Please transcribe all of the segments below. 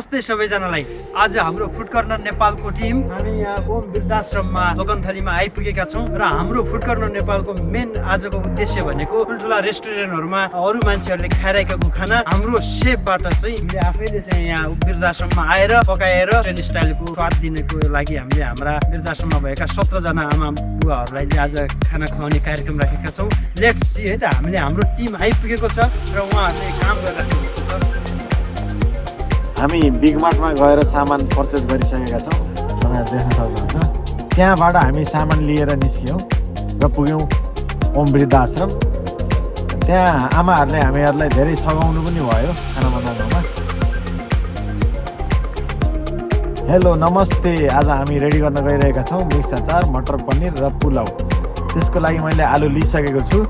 नमस्ते सबैजनालाई। आज हाम्रो फुड कर्नर नेपालको टिम हामी यहाँ बोम वृद्धाश्रममा दोकनथलीमा आइपुगेका छौँ र हाम्रो फुड कर्नर नेपालको मेन आजको उद्देश्य भनेको ठुल्ठुला रेस्टुरेन्टहरूमा अरू मान्छेहरूले खाइरहेको खाना हाम्रो सेफबाट चाहिँ हामीले आफैले चाहिँ यहाँ वृद्धाश्रममा आएर पकाएर ट्रेन स्टाइलको स्वाद दिनको लागि हामीले हाम्रा वृद्धाश्रममा भएका 17 जना आमा बुवाहरूलाई चाहिँ आज खाना खुवाउने कार्यक्रम राखेका छौँ। लेट्स सी है त, हामीले हाम्रो टिम आइपुगेको छ र उहाँहरूले काम गरिराखेको छ। हामी बिग मार्टमा गएर सामान पर्चेस गरिसकेका छौँ, तपाईँहरू देख्न सक्नुहुन्छ। त्यहाँबाट हामी सामान लिएर निस्क्यौँ र पुग्यौँ ओम वृद्धाश्रम। त्यहाँ आमाहरूले हामीहरूलाई धेरै सघाउनु पनि भयो खाना बनाउनुमा। हेलो नमस्ते, आज हामी रेडी गर्न गइरहेका छौँ मिक्स अचार, मटर पनिर र पुलाउ। त्यसको लागि मैले आलु लिइसकेको छु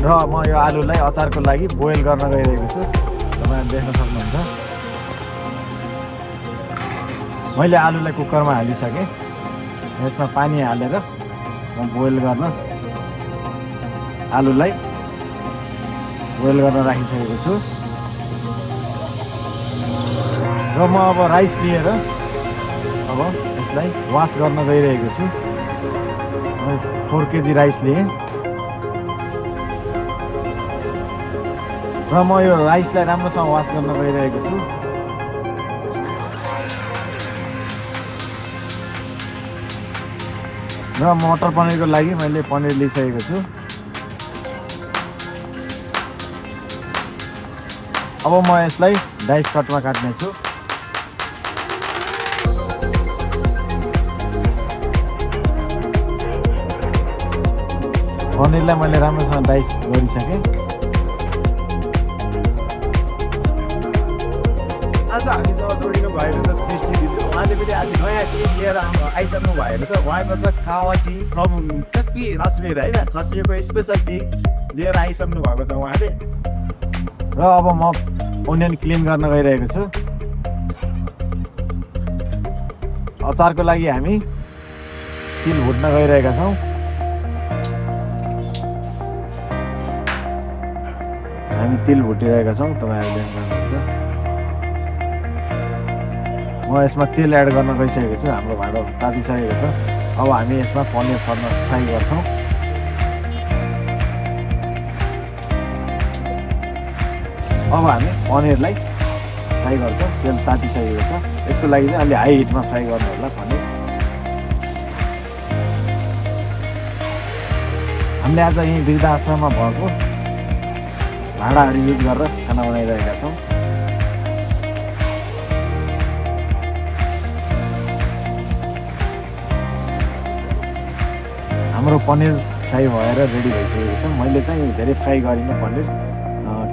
र म यो आलुलाई अचारको लागि बोइल गर्न गइरहेको छु, तपाईँहरू देख्न सक्नुहुन्छ। मैले आलुलाई कुकरमा हालिसकेँ, यसमा पानी हालेर म बोइल गर्न आलुलाई बोइल गर्न राखिसकेको छु र म अब राइस लिएर अब यसलाई वास गर्न गइरहेको छु। 4 केजी राइस लिएँ र म यो राइसलाई राम्रोसँग वास गर्न गइरहेको छु। र मटर पनिरको लागि मैले पनिर लिइसकेको छु। अब म यसलाई डाइस कटमा काट्नेछु। पनिरलाई मैले राम्रोसँग डाइस गरिसकेँ। आज हामीसँग जोडिनु भएको छ सृष्टि दिजु। उहाँले पनि आज नयाँ टिम लिएर आइसक्नु भएको छ। उहाँको छ कावा टी फ्रम कश्मीर होइन, कश्मीरको स्पेसल टी लिएर आइसक्नु भएको छ उहाँले। र अब म ओनियन क्लिन गर्न गइरहेको छु। अचारको लागि हामी तिल भुट्न गइरहेका छौँ। हामी तिल भुटिरहेका छौँ, तपाईँहरू देख्न सक्नुहुन्छ। म यसमा तेल एड गर्न गइसकेको छु। हाम्रो भाँडो तातिसकेको छ। अब हामी यसमा पनिर फ्राई गर्छौँ। अब हामी पनिरलाई फ्राई गर्छौँ। तेल तातिसकेको छ, यसको लागि चाहिँ अलि हाई हिटमा फ्राई गर्नु होला पनिर। हामीले आज यहीँ वृद्धाश्रममा भएको भाँडाहरू युज गरेर खाना बनाइरहेका छौँ। हाम्रो पनिर फ्राई भएर रेडी भइसकेको छ। मैले चाहिँ धेरै फ्राई गरिनँ पनिर,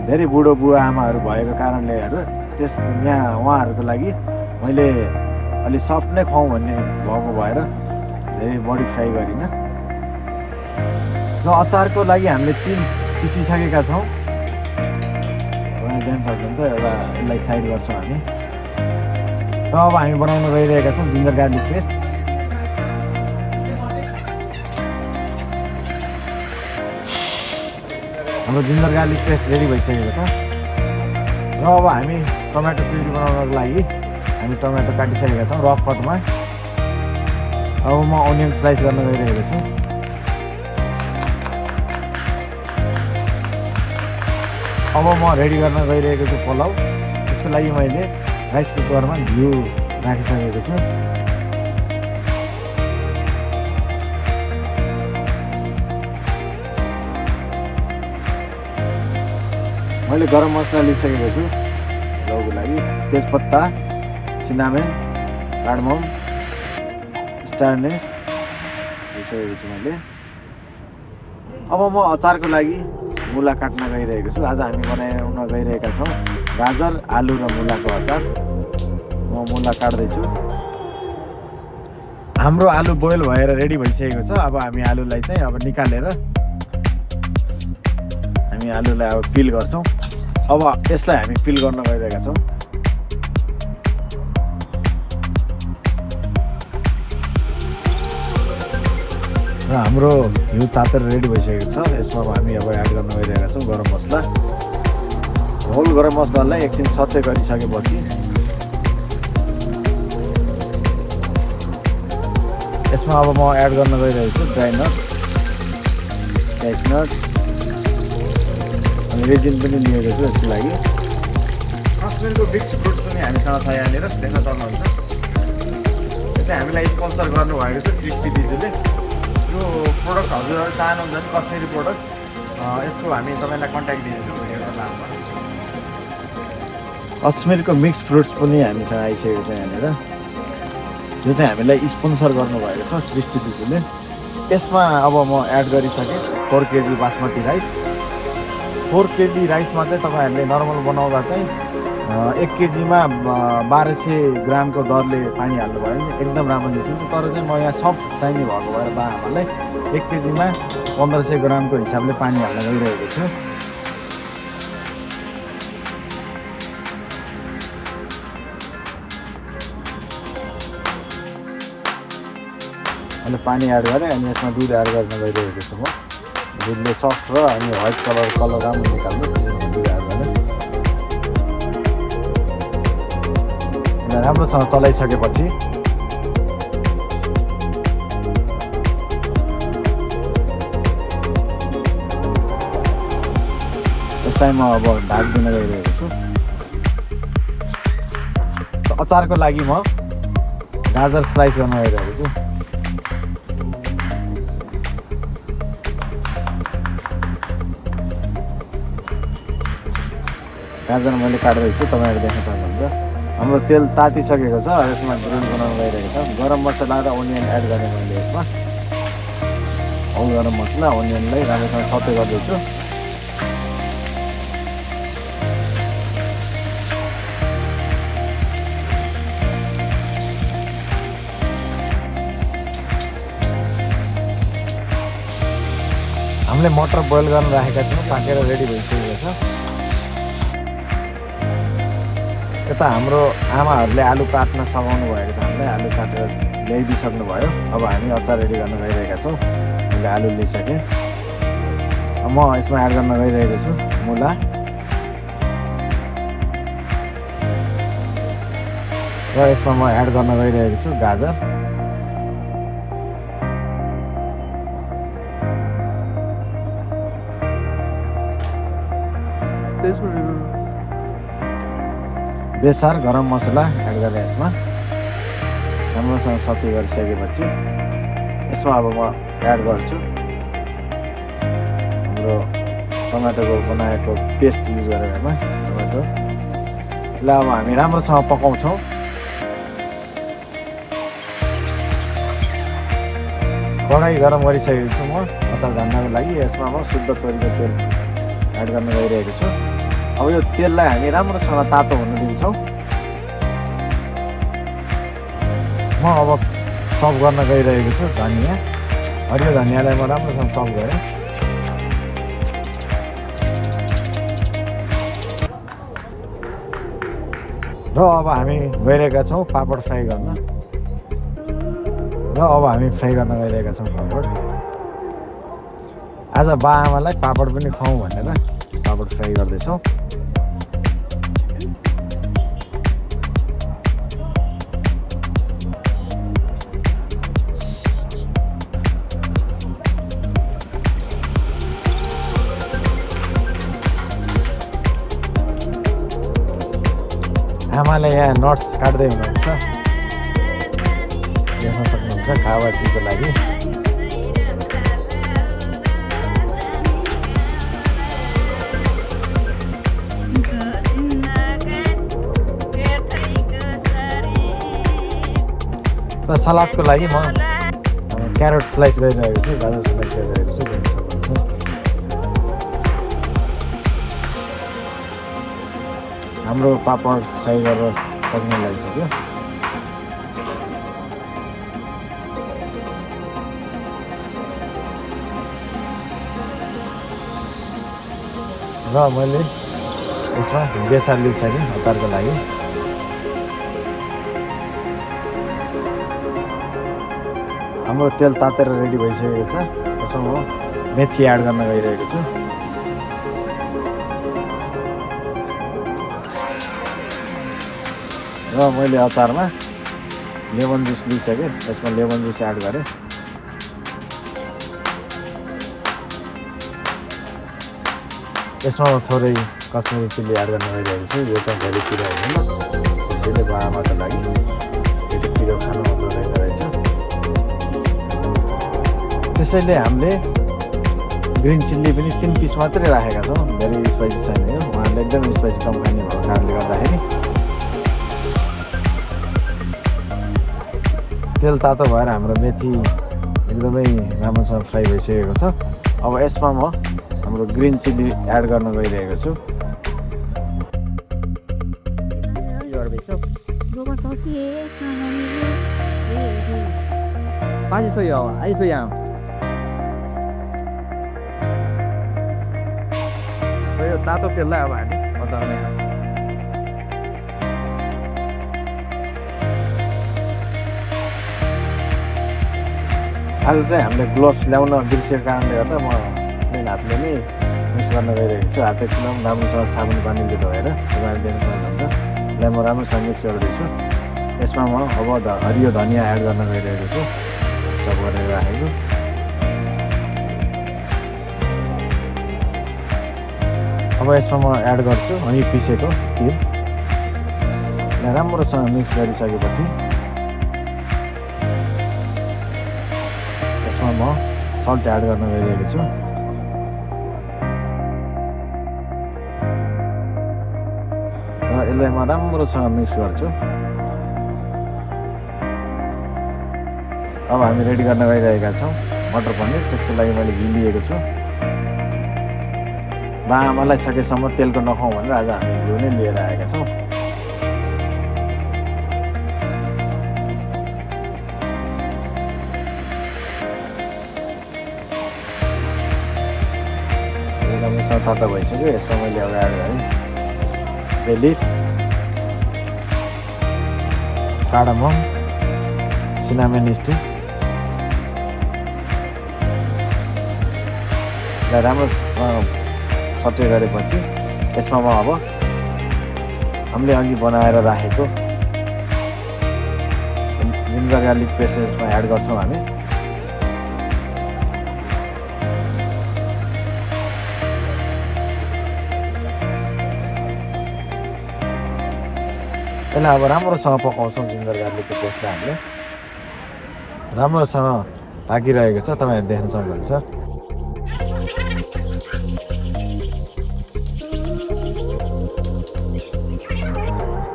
धेरै बुढो बुवा आमाहरू भएको कारणले यहाँ उहाँहरूको लागि मैले अलि सफ्ट नै खुवाउँ भन्ने भएको भएर धेरै बढी फ्राई गरिनँ। र अचारको लागि हामीले तिल पिसिसकेका छौँ, देख्न सक्नुहुन्छ। एउटा यसलाई साइड गर्छौँ हामी। र अब हामी बनाउन गइरहेका छौँ जिन्जर गार्लिक पेस्ट। हाम्रो जिन्जर गार्लिक पेस्ट रेडी भइसकेको छ। र अब हामी टमाटो प्युरी बनाउनको लागि हामी टमाटो काटिसकेका छौँ रफ कटमा। अब म अनियन स्लाइस गर्न गइरहेको छु। अब म रेडी गर्न गइरहेको छु पुलाउ। त्यसको लागि मैले राइस कुकरमा घिउ राखिसकेको छु। मैले गरम मसला लिइसकेको छु पुलाउको लागि। तेजपत्ता, सिनामेन, कार्डमम, स्टारनेस लिइसकेको छु मैले। अब म अचारको लागि मुला काट्न गइरहेको छु। आज हामी बनाउन गइरहेका छौँ गाजर, आलु र मुलाको अचार। म मुला काट्दैछु। हाम्रो आलु बोइल भएर रेडी भइसकेको छ। अब हामी आलुलाई चाहिँ अब निकालेर हामी आलुलाई अब पिल गर्छौँ। अब यसलाई हामी पिल गर्न गइरहेका छौँ। र हाम्रो घिउ तातेर रेडी भइसकेको छ। यसमा हामी अब एड गर्न गइरहेका छौँ गरम मसला। होल गरम मसलालाई एकछिन सते गरिसकेपछि यसमा अब म एड गर्न गइरहेको छु ड्राई नट्स, क्यासनट अनि रेजिन पनि लिएको छु यसको लागि। कश्मीरको मिक्स फ्रुट्स पनि हामीसँग छ यहाँनिर देख्न सक्नुहुन्छ। यो चाहिँ हामीलाई स्पोन्सर गर्नुभएको छ सृष्टि दिजुले। यो प्रोडक्ट हजुरहरू चाहनुहुन्छ भने कश्मीरी प्रोडक्ट यसको हामी तपाईँलाई कन्ट्याक्ट दिन्छौँ भिडियोको लास्टमा। कश्मीरको मिक्स फ्रुट्स पनि हामीसँग आइसकेको छ यहाँनिर। यो चाहिँ हामीलाई स्पोन्सर गर्नुभएको छ सृष्टि दिजुले। यसमा अब म एड गरिसकेँ 4 केजी बासमती राइस। 4 केजी राइसमा चाहिँ तपाईँहरूले नर्मल बनाउँदा चाहिँ 1 केजीमा 1200 ग्रामको दरले पानी हाल्नुभयो भने एकदम राम्रो निस्किन्छ। तर चाहिँ म यहाँ सफ्ट चाहिने भएको भएर आमालाई 1 केजीमा 1500 ग्रामको हिसाबले पानी हाल्न गइरहेको छु। अनि पानी एड गरेँ अनि यसमा दुध एड गर्न गइरहेको छु म। दुधले सफ्ट र अनि व्हाइट कलर राम्रो निकाल्नु त्यसैले दुध एड गरेँ। राम्रोसँग चलाइसकेपछि यसलाई म अब ढाक दिन गइरहेको छु। अचारको लागि म गाजर स्लाइस गर्न गइरहेको छु। गाजर मैले काट्दैछु, तपाईँहरू देख्न सक्नुहुन्छ। हाम्रो तेल तातिसकेको छ, यसमा ग्रिल बनाउन गइरहेको छ। गरम मसला र ओनियन एड गरेँ मैले यसमा। होल गरम मसला ओनियनलाई राम्रोसँग सटे गर्दैछु। हामीले मटर बोइल गर्न राखेका छौँ, पाकेर रेडी भइसकेको छ। यता हाम्रो आमाहरूले आलु काट्न सघाउनु भएको छ, हामीलाई आलु काटेर ल्याइदिइसक्नु भयो। अब हामी अचार रेडी गर्न गइरहेका छौँ। मैले आलु लिइसकेँ, म यसमा एड गर्न गइरहेको छु मुला, र यसमा म एड गर्न गइरहेको छु गाजर। बेसार गरम मसला एड गरेर यसमा राम्रोसँग सते गरिसकेपछि यसमा अब म एड गर्छु हाम्रो टमाटोको बनाएको पेस्ट युज गरेर यसमा टमाटो। ल अब हामी राम्रोसँग पकाउँछौँ। कडाई गरम गरिसकेको छु म अचार झान्नको लागि। यसमा म शुद्ध तोरीको तेल एड गर्न गइरहेको छु। अब यो तेललाई हामी राम्रोसँग तातो हुन दिन्छौँ। म अब चप गर्न गइरहेको छु धनियाँ, हरियो धनियाँलाई म राम्रोसँग चप गरेँ। र अब हामी गइरहेका छौँ पापड फ्राई गर्न। आज बाआमालाई पापड पनि खुवाउँ भनेर पापड फ्राई गर्दैछौँ। आमाले यहाँ नट्स काट्दै हुनुहुन्छ, देख्न सक्नुहुन्छ कावा टीको लागि। र सलादको लागि म क्यारोट स्लाइस गरिरहेको छु, गाजर स्लाइस गरिरहेको छु, देख्न सक्नुहुन्छ। हाम्रो पापड फ्राई गरेर सक्ने लागिसक्यो। र मैले यसमा बेसार लिइसकेँ अचारको लागि। हाम्रो तेल तातेर रेडी भइसकेको छ। यसमा म मेथी एड गर्न गइरहेको छु। र मैले अचारमा लेमन जुस लिइसकेँ, यसमा लेमन जुस एड गरेँ। यसमा म थोरै कश्मिरी चिल्ली एड गर्न गइरहेको छु। यो चाहिँ धेरै पिरो हुँदैन, त्यसैले बाबाको लागि धेरै पिरो खानु हुँदो रहेछ। त्यसैले हामीले ग्रिन चिल्ली पनि 3 पिस मात्रै राखेका छौँ, धेरै स्पाइसी छैन यो। उहाँहरूले एकदम स्पाइसी कम खाने भएको कारणले गर्दाखेरि। तेल तातो भएर हाम्रो मेथी एकदमै राम्रोसँग फ्राई भइसकेको छ। अब यसमा म हाम्रो ग्रिन चिल्ली एड गर्न गइरहेको छु। यो तातो तेललाई अब हामी बताउने। आज चाहिँ हामीले ग्लोभ्स ल्याउन बिर्सेको कारणले गर्दा म प्लेन हातले नै मिक्स गर्न गइरहेको छु। हात एकछिन राम्रोसँग साबुन पानीले धोएर तपाईँहरू देख्न सक्नुहुन्छ। यसलाई म राम्रोसँग मिक्स गर्दैछु। यसमा म अब हरियो धनियाँ एड गर्न गइरहेको छु, चप गरेर राखेको। अब यसमा म एड गर्छु अनि पिसेको तिल। यसलाई राम्रोसँग मिक्स गरिसकेपछि यसमा म सल्ट एड गर्न गइरहेको छु। र यसलाई म राम्रोसँग मिक्स गर्छु। अब हामी रेडी गर्न गइरहेका छौँ मटर पनिर। त्यसको लागि मैले घि लिएको छु। बाआमालाई सकेसम्म तेलको नखाउँ भनेर आज हामी घिउ नै लिएर आएका छौँ। राम्रोसँग तातो भइसक्यो। यसमा मैले अब एड गरेँ बे लिफ, कार्डमम, सिनामन स्टिक। यसलाई राम्रोसँग सटे गरेपछि यसमा म अब हामीले अघि बनाएर राखेको जिन्जर गार्लिक पेस्ट यसमा एड गर्छौँ हामी। यसलाई अब राम्रोसँग पकाउँछौँ। जिन्जर गार्लिकको पेस्टलाई हामीले राम्रोसँग पाकिरहेको छ, तपाईँहरू देख्न सक्नुहुन्छ।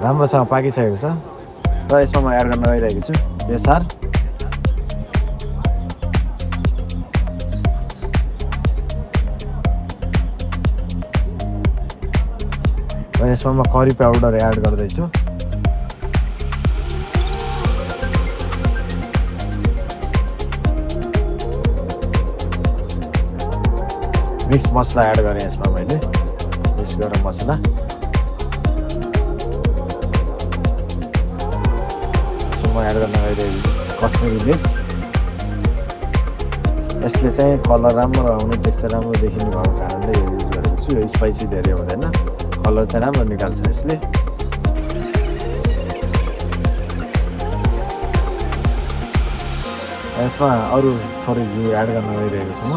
राम्रोसँग पाकिसकेको छ र यसमा म एड गर्न गइरहेको छु बेसार। र यसमा म करी पाउडर एड गर्दैछु। मिक्स मसला एड गरेँ यसमा मैले, मिक्स गरम मसला। म एड गर्न गइरहेको छु कश्मिरी मिर्च। यसले चाहिँ कलर राम्रो आउने, टेक्स्चर राम्रो देखिने भएको कारणले यो युज गरेको छु। यो स्पाइसी धेरै हुँदैन, कलर चाहिँ राम्रो निकाल्छ यसले। यसमा अरू थोरै घिउ एड गर्न गइरहेको छु म।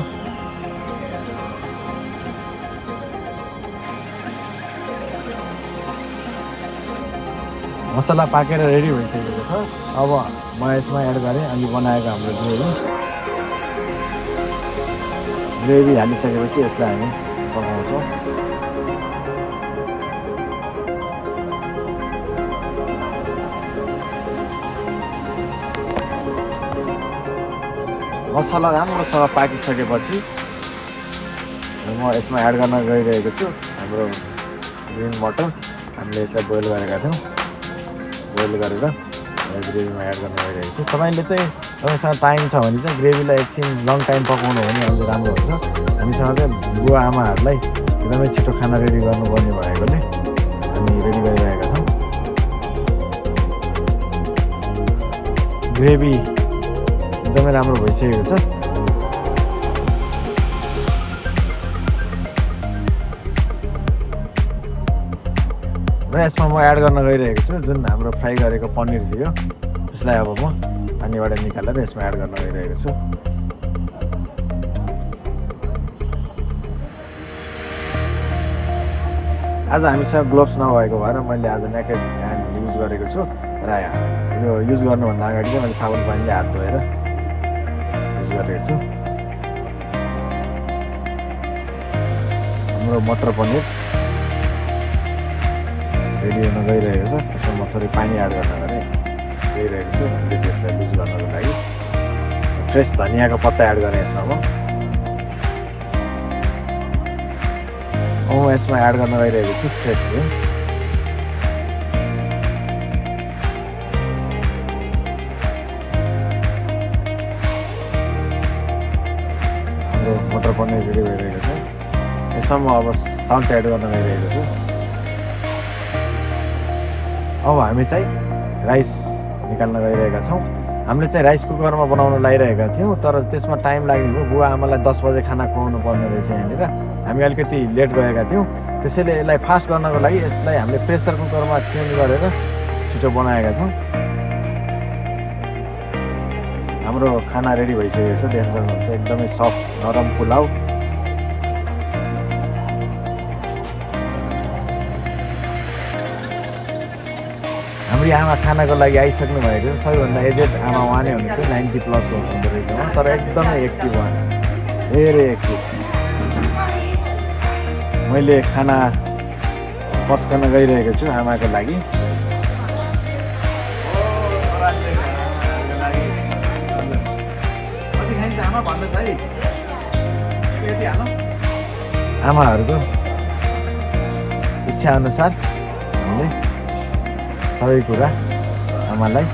मसला पाकेर रेडी भइसकेको छ। अब म यसमा एड गरेँ अघि बनाएको हाम्रो ग्रेभी हालिसकेपछि यसलाई हामी पकाउँछौँ। मसला राम्रोसँग पाकिसकेपछि म यसमा एड गर्न गइरहेको छु हाम्रो ग्रिन मटर। हामीले यसलाई बोइल गरेका थियौँ, बोइल गरेर ग्रेभीमा एड गर्न गइरहेको छु। तपाईँले चाहिँ तपाईँसँग टाइम छ भने चाहिँ ग्रेभीलाई एकछिन लङ टाइम पकाउनु भने अझै राम्रो हुन्छ। हामीसँग चाहिँ बुवा आमाहरूलाई एकदमै छिटो खाना रेडी गर्नुपर्ने भएकोले हामी रेडी गरिरहेका छौँ। ग्रेभी एकदमै राम्रो भइसकेको छ। र यसमा म एड गर्न गइरहेको छु जुन हाम्रो फ्राई गरेको पनिर थियो, यसलाई अब म पानीबाट निकालेर यसमा एड गर्न गइरहेको छु। आज हामीसँग ग्लोभ्स नभएको भएर मैले आज नेकेड ह्यान्ड युज गरेको छु र यो युज गर्नुभन्दा अगाडि चाहिँ मैले साबुन पानीले हात धोएर युज गरेको छु। हाम्रो मटर पनिर रेडी हुन गइरहेको छ। यसमा म थोरै पानी एड गर्न गइरहेको छु हामीले त्यसलाई युज गर्नको लागि। फ्रेस धनियाँको पत्ता एड गरेँ यसमा म यसमा एड गर्न गइरहेको छु फ्रेस क्रिम। हाम्रो मटर पनिर रेडी भइरहेको छ। यसमा म अब सल्ट एड गर्न गइरहेको छु। अब हामी चाहिँ राइस निकाल्न गइरहेका छौँ। हामीले चाहिँ राइस कुकरमा बनाउन लागिरहेका थियौँ तर त्यसमा टाइम लाग्ने भयो। बुवा आमालाई 10 बजे खाना खुवाउनु पर्ने रहेछ यहाँनिर। हामी अलिकति लेट गएका थियौँ त्यसैले यसलाई फास्ट गर्नको लागि यसलाई हामीले प्रेसर कुकरमा चेन्ज गरेर छिटो बनाएका छौँ। हाम्रो खाना रेडी भइसकेको छ। देख्न सक्नुहुन्छ एकदमै सफ्ट नरम पुलाउ। हाम्रो आमा खानाको लागि आइसक्नु भएको छ। सबैभन्दा एजेड आमा उहाँ नै हुनुहुन्थ्यो, 90 प्लस हुँदो रहेछ उहाँ, तर एकदमै एक्टिभ उहाँ, धेरै एक्टिभ। मैले खाना पस्कन गइरहेको छु आमाको लागि। आमाहरूको इच्छा अनुसार हामीले सबै कुरा आमालाई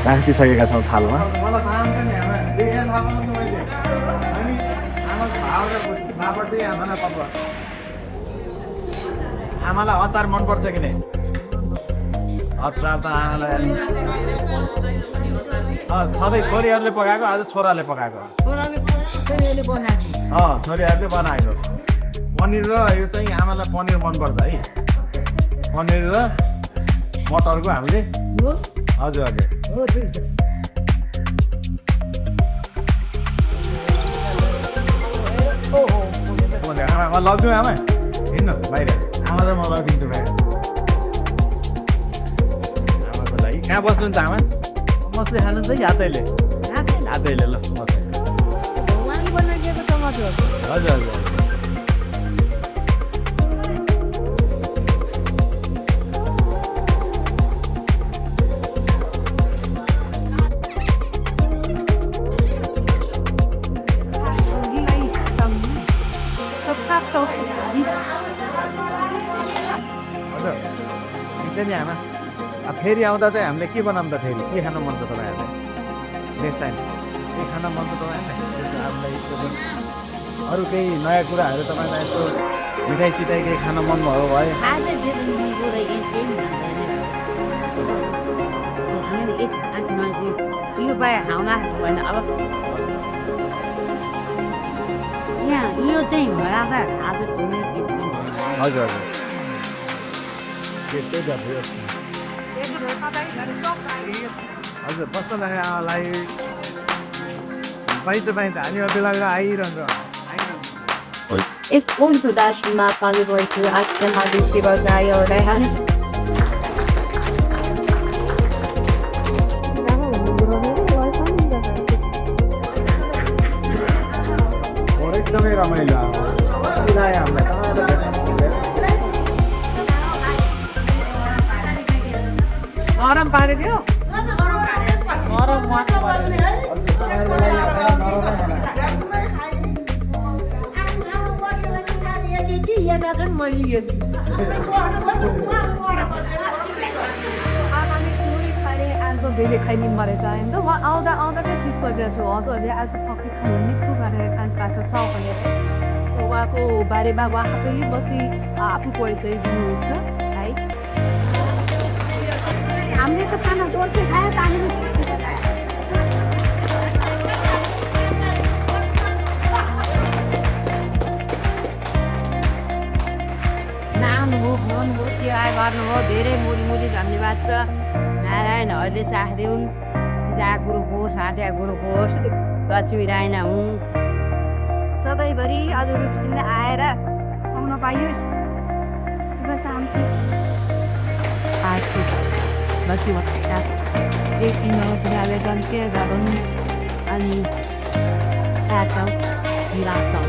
राखिदिइसकेका छौँ थालमा। मलाई थाहा हुन्छ नि आमा, देखेर थाहा पाउँछु मैले। अनि आमाको भाव र भावबाट चाहिँ आमालाई पक्क आमालाई अचार मनपर्छ कि नै? अचार त आमालाई सधैँ छोरीहरूले पकाएको, आज छोराले पकाएको। छोरीहरूले बनाएको पनिर र यो चाहिँ आमालाई पनिर मनपर्छ है। पनिर र मटरको हामीले हजुर हजुर आमा लग्छु आमा हिँड्नु बाहिर। आमा र म लगिदिन्छु बाहिर आमाको लागि। कहाँ बस्नुहुन्छ आमा? मसले खानुहुन्छ कि हातैले? हातैले ल हजुर हजुर। नि आमा फेरि आउँदा चाहिँ हामीले के बनाऊँ त? फेरि के खानु मन छ तपाईँहरूलाई? नेक्स्ट टाइम के खान मन छ तपाईँहरूलाई? त्यस्तो हामीलाई स्पेसल अरू केही नयाँ कुराहरू तपाईँलाई यस्तो मिठाई सिठाई केही खान मन भयो भयो? हजुर हजुर हजुर बस्न लाग्यो आमालाई पाइन्छ पाइन्छ हामी बेला बेला आइरहन्छ। If onto dash map on the way to ask them how they see about guy or they had it. एकदमै रमाइलो हामीलाई नरम पारिदियो नरम बेले खाइदिनु परेछ होइन उहाँ आउँदा आउँदाकै सिक्सकेको छु हजुरहरूले आज पक्कै खानु मिठो गरेर खानु छ भनेर उहाँको बारेमा उहाँ आफैले बसी आफू परिचय दिनुहुन्छ है। हामीले त खाना जोड्दै खायो त हामीले आउनुभयो त्यो आए गर्नुभयो धेरै मुरी मुरी धन्यवाद छ। नारायणहरूले साख्देउन् सिधा गुरुको साध्या गुरुको लक्ष्मीनारायण हुँ सधैँभरि हजुरसँग आएर खुवाउन पाइयोस् शुभ शान्ति आर्थिक लक्ष्मीका व्यक्ति नवसिराले गन्थे गरुन् अनि सातौँ विराटौँ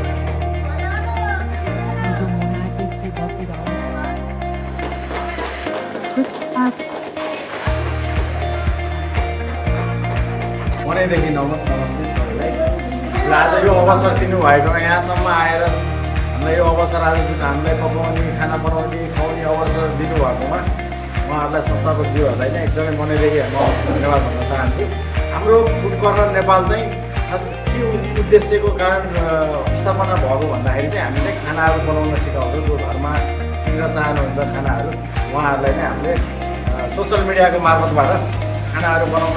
मनैदेखि नमस्ते सबैलाई र आज यो अवसर दिनुभएकोमा यहाँसम्म आएर हामीलाई यो अवसर आज जुन हामीलाई पकाउने खाना बनाउने खुवाउने अवसर दिनुभएकोमा उहाँहरूलाई संस्थापकज्यूहरूलाई चाहिँ एकदमै मनैदेखि म धन्यवाद भन्न चाहन्छु। हाम्रो फुड कर्नर नेपाल चाहिँ खास के उद्देश्यको कारण स्थापना भएको भन्दाखेरि चाहिँ हामीले खानाहरू बनाउन सिकाउँछौँ। जो घरमा सिक्न चाहनुहुन्छ खानाहरू उहाँहरूलाई चाहिँ हामीले सोसियल मिडियाको मार्फतबाट खानाहरू बनाउन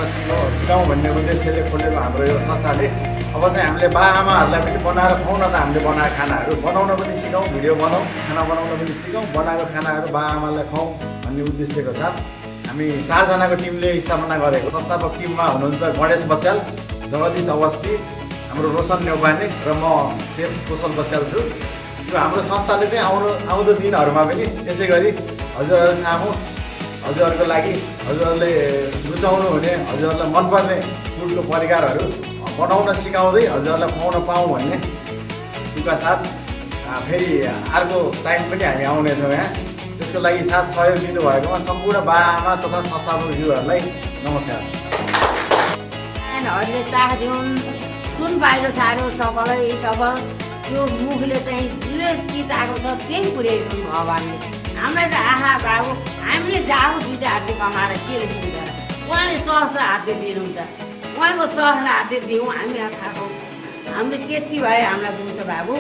सिकाउँ भन्ने उद्देश्यले खोलेको हाम्रो यो संस्थाले अब चाहिँ हामीले बाआमाहरूलाई पनि बनाएर खुवाउन त हामीले बनाएको खानाहरू बनाउन पनि सिकाउँ, भिडियो बनाउँ, खाना बनाउन पनि सिकाउँ, बनाएको खानाहरू बाआमालाई खुवाउँ भन्ने उद्देश्यको साथ हामी 4 जनाको टिमले स्थापना गरेको। संस्थापक टिममा हुनुहुन्छ गणेश बस्याल, जगदीश अवस्थी, हाम्रो रोशन नेउपाने र म सेफ कुशल बस्याल छु। यो हाम्रो संस्थाले चाहिँ आउँदो दिनहरूमा पनि यसै गरी हजुरहरू सामु हजुरहरूको लागि हजुरहरूले रुचाउनु हुने हजुरहरूलाई मनपर्ने फुडको परिकारहरू बनाउन सिकाउँदै हजुरहरूलाई खुवाउन पाऊँ भन्ने तुका साथ फेरि अर्को टाइम पनि हामी आउनेछौँ यहाँ। त्यसको लागि साथ सहयोग दिनुभएकोमा सम्पूर्ण बाआमा तथा संस्थापकज्यूहरूलाई नमस्कार। नारायणहरूले चाख्दिउन् जुन बाहिर साह्रो सबलै सब त्यो मुखले चाहिँ जुनै चिताएको छ त्यही पुर्याइदिनु भगवान्ले। हामीलाई त आहा बाबु हामीले जाऊ दुईवटा हातले कमाएर के लेख्नुहुन्छ उहाँले सहस्र हातले दिनुहुन्छ उहाँको सहस्र हातले दिउँ हामी खाएको हामीले त्यति भए हामीलाई बुझ्छ बाबु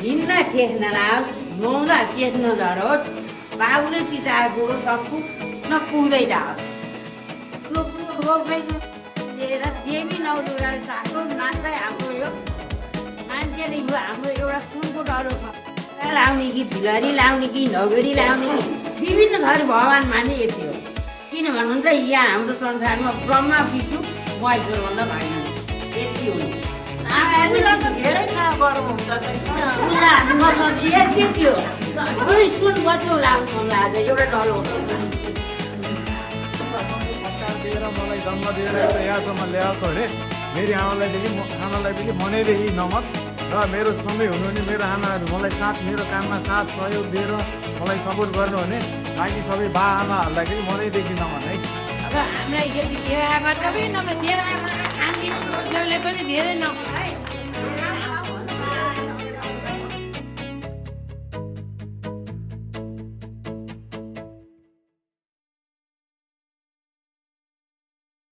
हिँड्दा ठेस नलाओस् नुहाउँदा केस नझरोस् बाबुले चिताएको कुरो सक्छु नपुग्दै जाओस् लिएर देवी नौदुराले साको मान्छे हाम्रो यो मान्छेले यो हाम्रो एउटा सुनको डरो छ लाउने कि भिलरी लाउने कि नगरी लाउने कि विभिन्न थरी भगवान् माने यति हो। किन भन्नुहुन्छ यहाँ हाम्रो संसारमा ब्रह्मा विष्णु महेश्वरभन्दा भएन यति हो। धेरै गर्नुहुन्छ यति थियो सुन बच्चो लाग्नु मन लाग्छ एउटा डलो संस्कार दिएर मलाई जन्म दिएर यहाँसम्म ल्याएको अरे मेरो आमालाई पनि मनैदेखि नमत र मेरो सँगै हुनुहुने मेरो आमाहरू मलाई साथ मेरो काममा साथ सहयोग दिएर मलाई सपोर्ट गर्नुहुने बाँकी सबै बाआमाहरूलाई पनि मनैदेखि नमन है। अब हामीलाई यति धेरै मात्र पनि नभए धेरै आमा आन्टीले पनि धेरै नमन है।